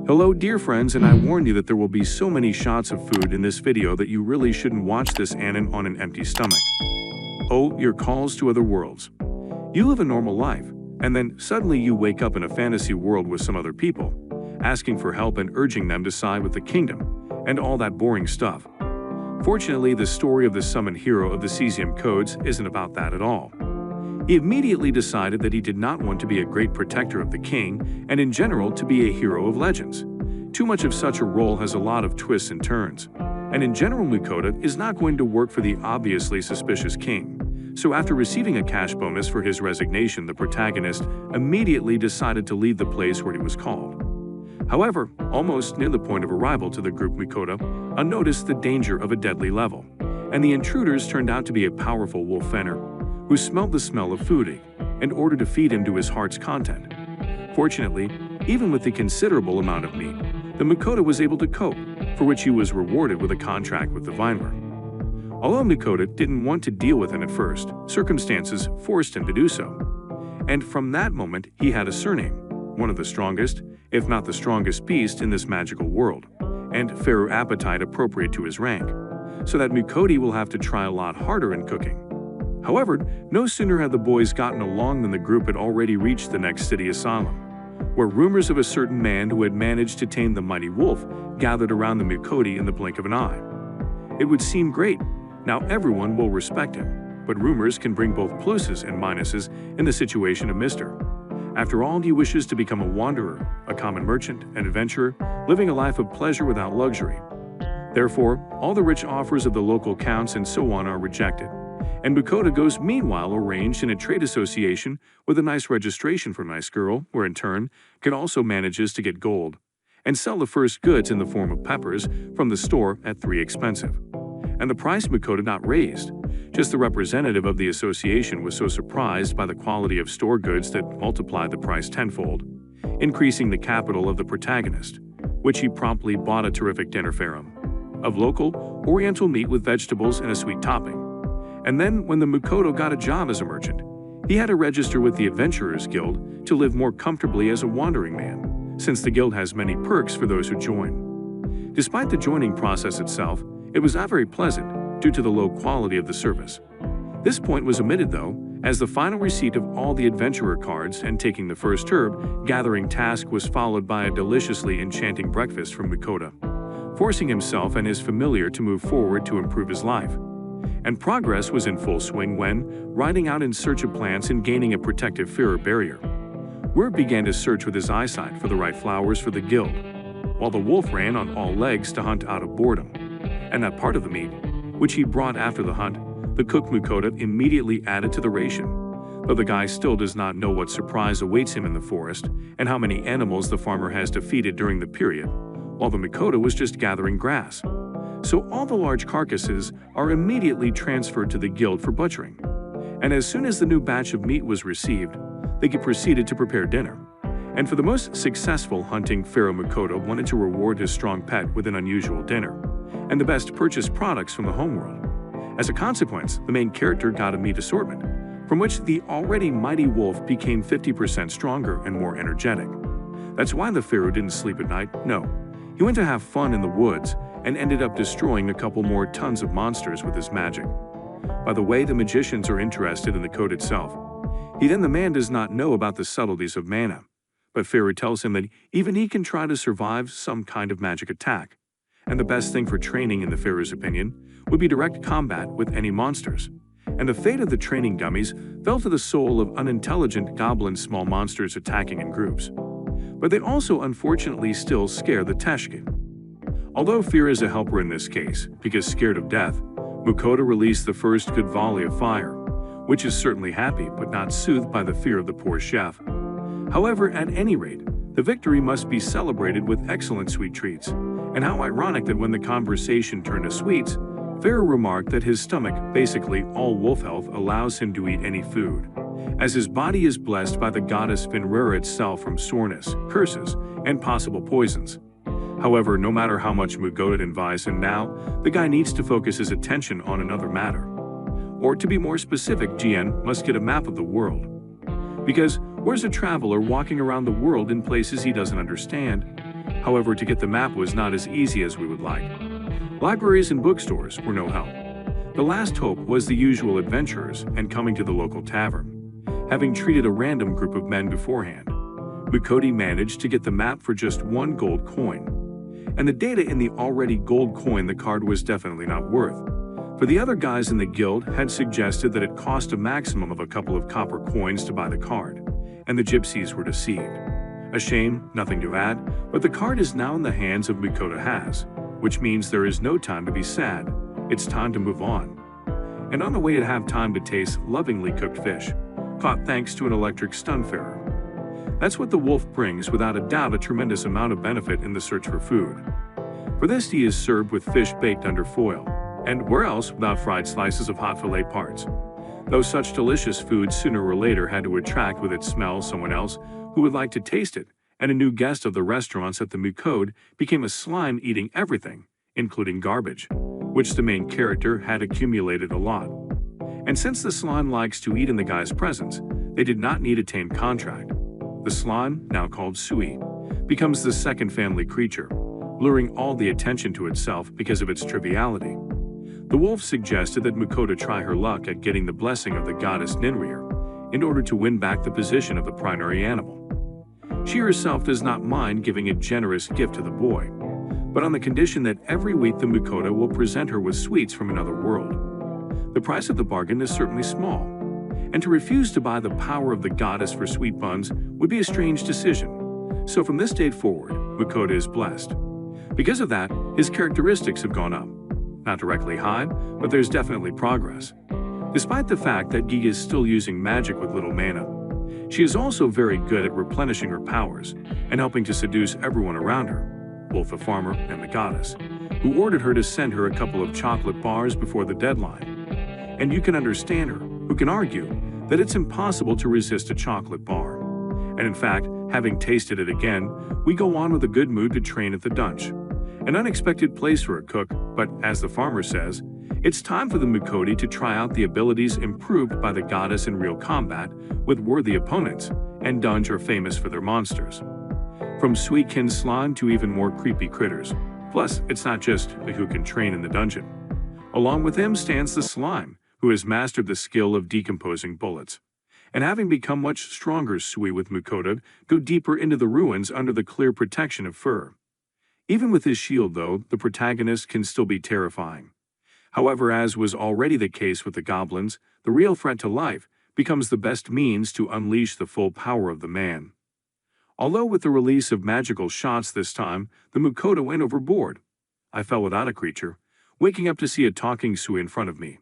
Hello dear friends, and I warn you that there will be so many shots of food in this video that you really shouldn't watch this anime on an empty stomach. Oh, your calls to other worlds. You live a normal life, and then suddenly you wake up in a fantasy world with some other people, asking for help and urging them to side with the kingdom, and all that boring stuff. Fortunately, the story of the summoned hero of the Cesium Codes isn't about that at all. He immediately decided that he did not want to be a great protector of the king, and in general to be a hero of legends. Too much of such a role has a lot of twists and turns, and in general Mukoda is not going to work for the obviously suspicious king. So after receiving a cash bonus for his resignation, the protagonist immediately decided to leave the place where he was called. However, almost near the point of arrival to the group, Mukoda unnoticed the danger of a deadly level, and the intruders turned out to be a powerful wolf fenrir, who smelled the smell of food and ordered to feed him to his heart's content. Fortunately, even with the considerable amount of meat, the Mukoda was able to cope, for which he was rewarded with a contract with the viner. Although Mukoda didn't want to deal with him at first, circumstances forced him to do so. And from that moment, he had a surname, one of the strongest, if not the strongest beast in this magical world, and fenrir appetite appropriate to his rank, so that Mukoda will have to try a lot harder in cooking. However, no sooner had the boys gotten along than the group had already reached the next city asylum, where rumors of a certain man who had managed to tame the mighty wolf gathered around the Mukoda in the blink of an eye. It would seem great, now everyone will respect him, but rumors can bring both pluses and minuses in the situation of Mr. After all, he wishes to become a wanderer, a common merchant, an adventurer, living a life of pleasure without luxury. Therefore, all the rich offers of the local counts and so on are rejected, and Mukoda goes meanwhile arranged in a trade association with a nice registration for a nice girl, where in turn can also manages to get gold and sell the first goods in the form of peppers from the store at 3 expensive. And the price Mukoda not raised, just the representative of the association was so surprised by the quality of store goods that multiplied the price tenfold, increasing the capital of the protagonist, which he promptly bought a terrific dinner for him, of local, oriental meat with vegetables and a sweet topping. And then, when the Mukoda got a job as a merchant, he had to register with the Adventurers Guild to live more comfortably as a wandering man, since the guild has many perks for those who join. Despite the joining process itself, it was not very pleasant due to the low quality of the service. This point was omitted though, as the final receipt of all the adventurer cards and taking the first herb gathering task was followed by a deliciously enchanting breakfast from Mukoda, forcing himself and his familiar to move forward to improve his life. And progress was in full swing when, riding out in search of plants and gaining a protective fenrir barrier, Word began to search with his eyesight for the right flowers for the guild, while the wolf ran on all legs to hunt out of boredom. And that part of the meat, which he brought after the hunt, the cook Mukoda immediately added to the ration, though the guy still does not know what surprise awaits him in the forest and how many animals the farmer has defeated during the period, while the Mukoda was just gathering grass. So all the large carcasses are immediately transferred to the guild for butchering. And as soon as the new batch of meat was received, they proceeded to prepare dinner. And for the most successful hunting, Pharaoh Mukoda wanted to reward his strong pet with an unusual dinner, and the best purchased products from the homeworld. As a consequence, the main character got a meat assortment, from which the already mighty wolf became 50% stronger and more energetic. That's why the Pharaoh didn't sleep at night, no. He went to have fun in the woods, and ended up destroying a couple more tons of monsters with his magic. By the way, the magicians are interested in the code itself. The man does not know about the subtleties of mana, but Fenrir tells him that even he can try to survive some kind of magic attack, and the best thing for training in the Fenrir's opinion would be direct combat with any monsters. And the fate of the training dummies fell to the soul of unintelligent goblin small monsters attacking in groups. But they also unfortunately still scare the Teshki. Although fear is a helper in this case, because scared of death, Mukoda released the first good volley of fire, which is certainly happy but not soothed by the fear of the poor chef. However, at any rate, the victory must be celebrated with excellent sweet treats, and how ironic that when the conversation turned to sweets, Fenrir remarked that his stomach, basically all wolf health, allows him to eat any food, as his body is blessed by the goddess Fenrir itself from soreness, curses, and possible poisons. However, no matter how much Mukoda advised him now, the guy needs to focus his attention on another matter. Or to be more specific, GN must get a map of the world. Because where's a traveler walking around the world in places he doesn't understand? However, to get the map was not as easy as we would like. Libraries and bookstores were no help. The last hope was the usual adventurers and coming to the local tavern. Having treated a random group of men beforehand, Mukoda managed to get the map for just 1 gold coin. And the data in the already gold coin the card was definitely not worth. For the other guys in the guild had suggested that it cost a maximum of a couple of copper coins to buy the card, and the gypsies were deceived. A shame, nothing to add, but the card is now in the hands of Mukoda, which means there is no time to be sad. It's time to move on. And on the way to have time to taste lovingly cooked fish, caught thanks to an electric stunfarer. That's what the wolf brings, without a doubt, a tremendous amount of benefit in the search for food. For this, he is served with fish baked under foil, and where else without fried slices of hot fillet parts? Though such delicious food sooner or later had to attract with its smell someone else who would like to taste it, and a new guest of the restaurants at the Mukoda became a slime eating everything, including garbage, which the main character had accumulated a lot. And since the slime likes to eat in the guy's presence, they did not need a tame contract. The slime, now called Sui, becomes the second family creature, luring all the attention to itself because of its triviality. The wolf suggested that Mukoda try her luck at getting the blessing of the goddess Fenrir in order to win back the position of the primary animal. She herself does not mind giving a generous gift to the boy, but on the condition that every week the Mukoda will present her with sweets from another world. The price of the bargain is certainly small, and to refuse to buy the power of the goddess for sweet buns would be a strange decision. So from this date forward, Mukoda is blessed. Because of that, his characteristics have gone up. Not directly high, but there's definitely progress. Despite the fact that Giga is still using magic with little mana, she is also very good at replenishing her powers and helping to seduce everyone around her, both the farmer and the goddess, who ordered her to send her a couple of chocolate bars before the deadline. And you can understand her, who can argue that it's impossible to resist a chocolate bar. And in fact, having tasted it again, we go on with a good mood to train at the dunch. An unexpected place for a cook, but as the farmer says, it's time for the Mukoda to try out the abilities improved by the goddess in real combat with worthy opponents, and dungeons are famous for their monsters. From sweetkin slime to even more creepy critters. Plus, it's not just who can train in the dungeon. Along with him stands the slime, who has mastered the skill of decomposing bullets. And having become much stronger, Sui with Mukoda go deeper into the ruins under the clear protection of fur. Even with his shield though, the protagonist can still be terrifying. However, as was already the case with the goblins, the real threat to life becomes the best means to unleash the full power of the man. Although with the release of magical shots this time, the Mukoda went overboard. I fell without a creature, waking up to see a talking Sui in front of me.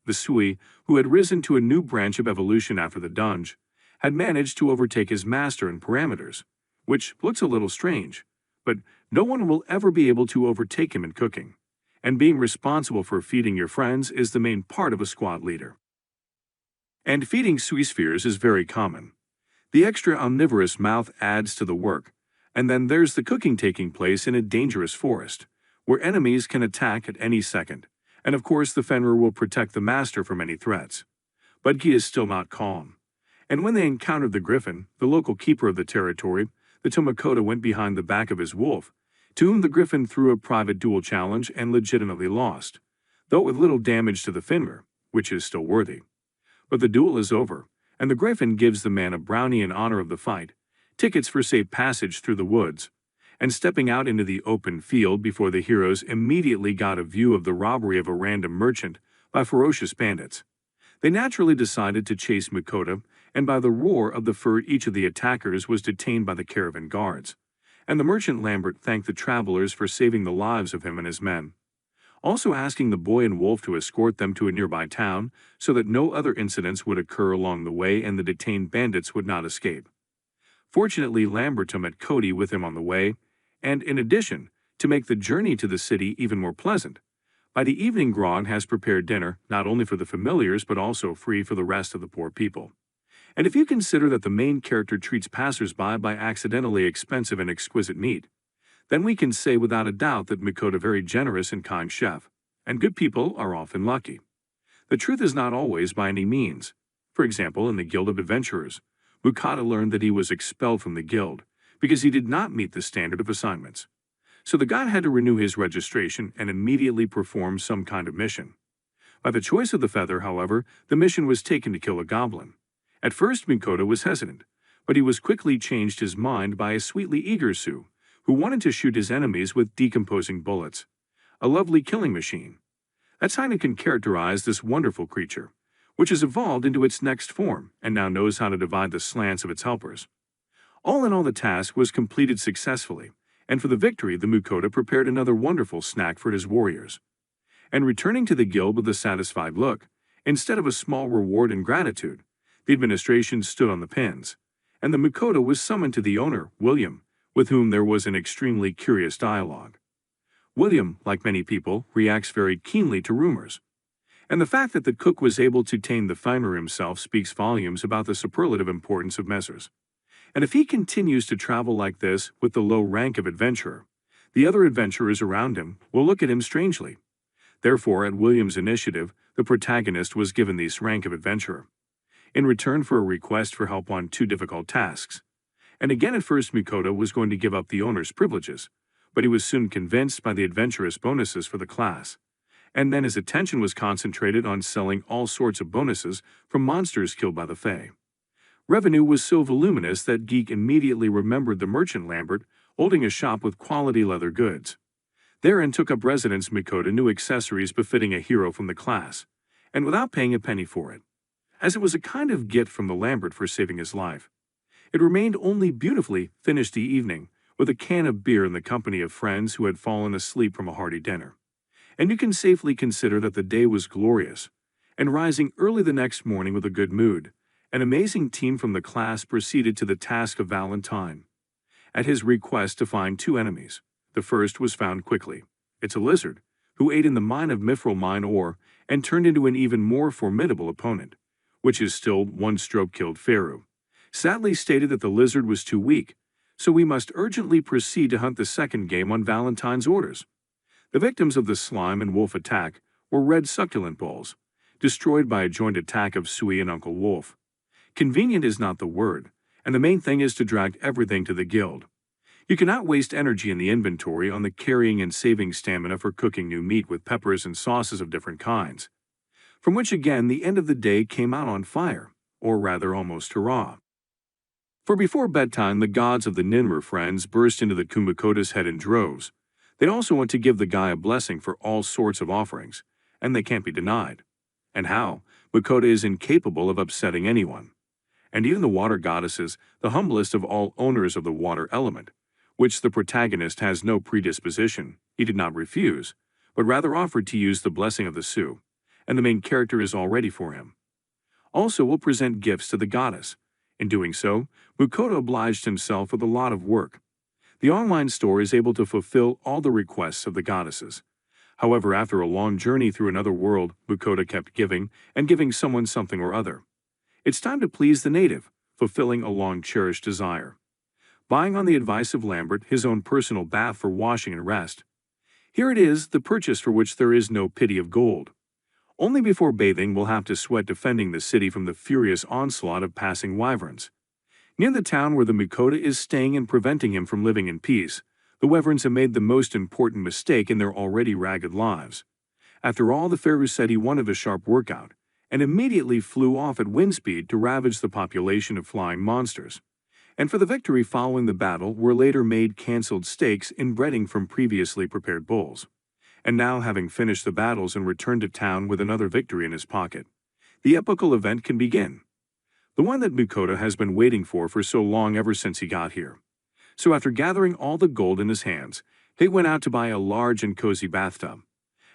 The Sui, who had risen to a new branch of evolution after the dunge, had managed to overtake his master in parameters, which looks a little strange, but no one will ever be able to overtake him in cooking. And being responsible for feeding your friends is the main part of a squad leader. And feeding Sui spheres is very common. The extra omnivorous mouth adds to the work, and then there's the cooking taking place in a dangerous forest, where enemies can attack at any second, and of course the fenrir will protect the master from any threats. But he is still not calm. And when they encountered the griffin, the local keeper of the territory, the Mukoda went behind the back of his wolf, to whom the griffin threw a private duel challenge and legitimately lost, though with little damage to the fenrir, which is still worthy. But the duel is over, and the griffin gives the man a brownie in honor of the fight, tickets for safe passage through the woods, and stepping out into the open field before the heroes immediately got a view of the robbery of a random merchant by ferocious bandits. They naturally decided to chase Mukoda, and by the roar of the fur each of the attackers was detained by the caravan guards. And the merchant Lambert thanked the travelers for saving the lives of him and his men, also asking the boy and wolf to escort them to a nearby town so that no other incidents would occur along the way and the detained bandits would not escape. Fortunately, Lambert met Cody with him on the way, and in addition, to make the journey to the city even more pleasant, by the evening Grog has prepared dinner not only for the familiars but also free for the rest of the poor people. And if you consider that the main character treats passers-by by accidentally expensive and exquisite meat, then we can say without a doubt that Mukoda very generous and kind chef, and good people are often lucky. The truth is not always by any means. For example, in the Guild of Adventurers, Mukoda learned that he was expelled from the guild because he did not meet the standard of assignments. So the god had to renew his registration and immediately perform some kind of mission. By the choice of the feather, however, the mission was taken to kill a goblin. At first, Mukoda was hesitant, but he was quickly changed his mind by a sweetly eager Tsu, who wanted to shoot his enemies with decomposing bullets. A lovely killing machine. That's how you can characterize this wonderful creature, which has evolved into its next form and now knows how to divide the slants of its helpers. All in all, the task was completed successfully, and for the victory, the Mukoda prepared another wonderful snack for his warriors. And returning to the guild with a satisfied look, instead of a small reward and gratitude, the administration stood on the pins, and the Mukoda was summoned to the owner, William, with whom there was an extremely curious dialogue. William, like many people, reacts very keenly to rumors. And the fact that the cook was able to tame the fenrir himself speaks volumes about the superlative importance of Messrs. And if he continues to travel like this with the low rank of adventurer, the other adventurers around him will look at him strangely. Therefore, at William's initiative, the protagonist was given this rank of adventurer, in return for a request for help on 2 difficult tasks. And again, at first, Mukoda was going to give up the owner's privileges, but he was soon convinced by the adventurous bonuses for the class. And then his attention was concentrated on selling all sorts of bonuses from monsters killed by the Fae. Revenue was so voluminous that Geek immediately remembered the merchant Lambert holding a shop with quality leather goods. Therein took up residence Mukoda new accessories befitting a hero from the class, and without paying a penny for it, as it was a kind of gift from the Lambert for saving his life. It remained only beautifully finished the evening, with a can of beer in the company of friends who had fallen asleep from a hearty dinner. And you can safely consider that the day was glorious, and rising early the next morning with a good mood, an amazing team from the class proceeded to the task of Valentine. At his request to find 2 enemies, the first was found quickly. It's a lizard, who ate in the mine of mithril mine ore and turned into an even more formidable opponent, which is still 1-stroke killed Feru. Sadly stated that the lizard was too weak, so we must urgently proceed to hunt the second game on Valentine's orders. The victims of the slime and wolf attack were red succulent balls, destroyed by a joint attack of Sui and Uncle Wolf. Convenient is not the word, and the main thing is to drag everything to the guild. You cannot waste energy in the inventory on the carrying and saving stamina for cooking new meat with peppers and sauces of different kinds. From which again the end of the day came out on fire, or rather almost hurrah. For before bedtime the gods of the Ninmur friends burst into the Mukoda's head in droves. They also want to give the guy a blessing for all sorts of offerings, and they can't be denied. And how? Mukoda is incapable of upsetting anyone. And even the water goddesses, the humblest of all owners of the water element, which the protagonist has no predisposition, he did not refuse, but rather offered to use the blessing of the Sioux, and the main character is all ready for him. Also will present gifts to the goddess. In doing so, Mukoda obliged himself with a lot of work. The online store is able to fulfill all the requests of the goddesses. However, after a long journey through another world, Mukoda kept giving and giving someone something or other. It's time to please the native, fulfilling a long-cherished desire. Buying on the advice of Lambert his own personal bath for washing and rest. Here it is, the purchase for which there is no pity of gold. Only before bathing will have to sweat defending the city from the furious onslaught of passing wyverns. Near the town where the Mukoda is staying and preventing him from living in peace, the wyverns have made the most important mistake in their already ragged lives. After all, the Pharaoh said he wanted a sharp workout, and immediately flew off at wind speed to ravage the population of flying monsters. And for the victory following the battle were later made cancelled steaks inbreeding from previously prepared bulls. And now, having finished the battles and returned to town with another victory in his pocket, the epical event can begin. The one that Mukoda has been waiting for so long ever since he got here. So after gathering all the gold in his hands, he went out to buy a large and cozy bathtub.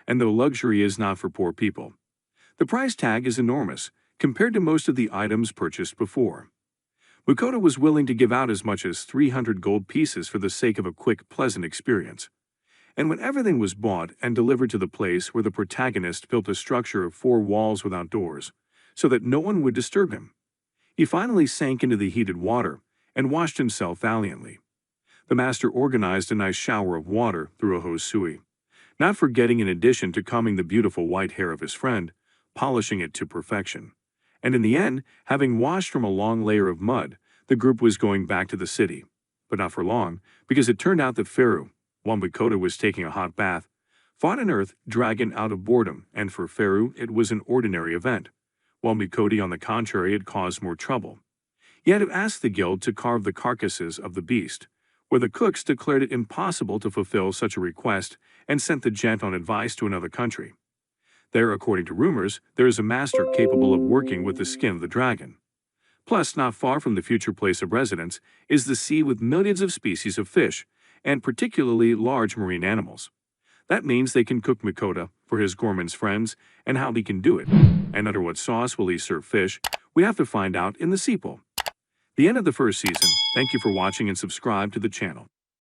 And though luxury is not for poor people, the price tag is enormous compared to most of the items purchased before. Mukoda was willing to give out as much as 300 gold pieces for the sake of a quick, pleasant experience. And when everything was bought and delivered to the place where the protagonist built a structure of 4 walls without doors, so that no one would disturb him, he finally sank into the heated water and washed himself valiantly. The master organized a nice shower of water through a hose sui, not forgetting in addition to combing the beautiful white hair of his friend, polishing it to perfection. And in the end, having washed from a long layer of mud, the group was going back to the city. But not for long, because it turned out that Pharaoh, while Mukoda was taking a hot bath, fought an earth dragon out of boredom, and for Fenrir it was an ordinary event, while Mukoda on the contrary had caused more trouble. He had to ask the guild to carve the carcasses of the beast, where the cooks declared it impossible to fulfill such a request and sent the gent on advice to another country. There, according to rumors, there is a master capable of working with the skin of the dragon. Plus, not far from the future place of residence is the sea with millions of species of fish, and particularly large marine animals. That means they can cook Mukoda for his gourmand's friends, and how he can do it, and under what sauce will he serve fish, we have to find out in the sequel. The end of the first season. Thank you for watching and subscribe to the channel.